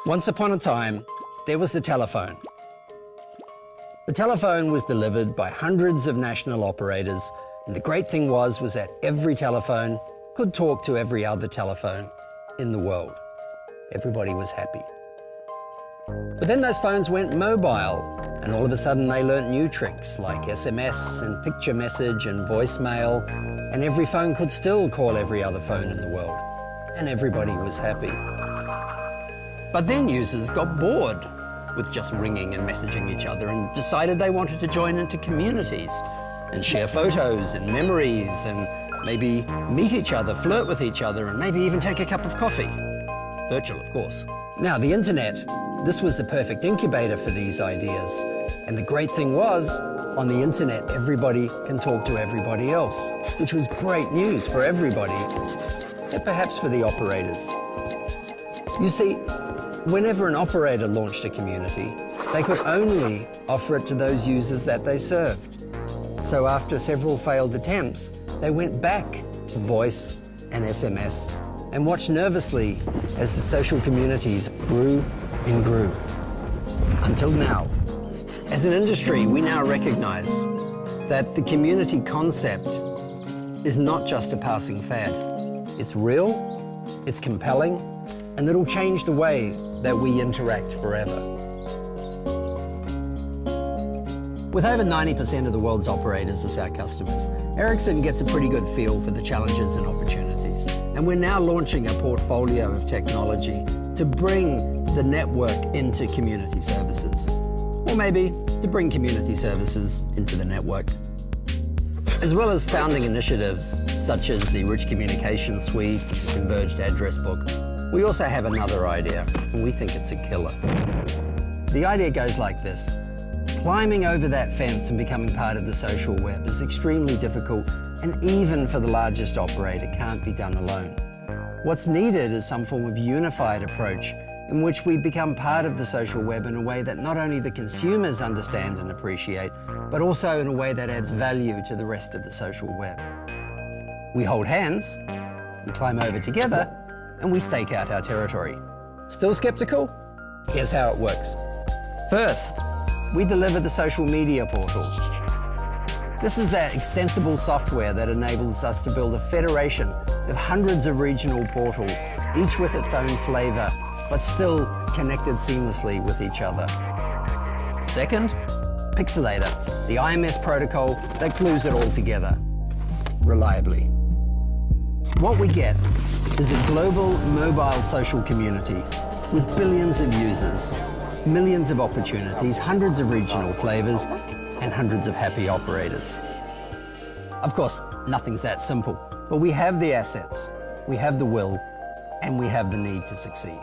Once upon a time, there was the telephone. The telephone was delivered by hundreds of national operators, and the great thing was that every telephone could talk to every other telephone in the world. Everybody was happy. But then those phones went mobile, and all of a sudden they learnt new tricks like SMS and picture message and voicemail, and every phone could still call every other phone in the world, and everybody was happy. But then users got bored with just ringing and messaging each other and decided they wanted to join into communities and share photos and memories and maybe meet each other, flirt with each other, and maybe even take a cup of coffee. Virtual, of course. Now, the internet, this was the perfect incubator for these ideas. And the great thing was, on the internet, everybody can talk to everybody else, which was great news for everybody, except perhaps for the operators. You see, whenever an operator launched a community, they could only offer it to those users that they served. So after several failed attempts, they went back to voice and SMS and watched nervously as the social communities grew and grew. Until now. As an industry, we now recognize that the community concept is not just a passing fad. It's real, it's compelling, and it'll change the way that we interact forever. With over 90% of the world's operators as our customers, Ericsson gets a pretty good feel for the challenges and opportunities. And we're now launching a portfolio of technology to bring the network into community services. Or maybe to bring community services into the network. As well as founding initiatives such as the Rich Communication Suite, Converged Address Book, we also have another idea, and we think it's a killer. The idea goes like this. Climbing over that fence and becoming part of the social web is extremely difficult, and even for the largest operator, can't be done alone. What's needed is some form of unified approach in which we become part of the social web in a way that not only the consumers understand and appreciate, but also in a way that adds value to the rest of the social web. We hold hands, we climb over together, and we stake out our territory. Still skeptical? Here's how it works. First, we deliver the social media portal. This is that extensible software that enables us to build a federation of hundreds of regional portals, each with its own flavor, but still connected seamlessly with each other. Second, Pixelator, the IMS protocol that glues it all together, reliably. What we get is a global mobile social community with billions of users, millions of opportunities, hundreds of regional flavors, and hundreds of happy operators. Of course, nothing's that simple, but we have the assets, we have the will, and we have the need to succeed.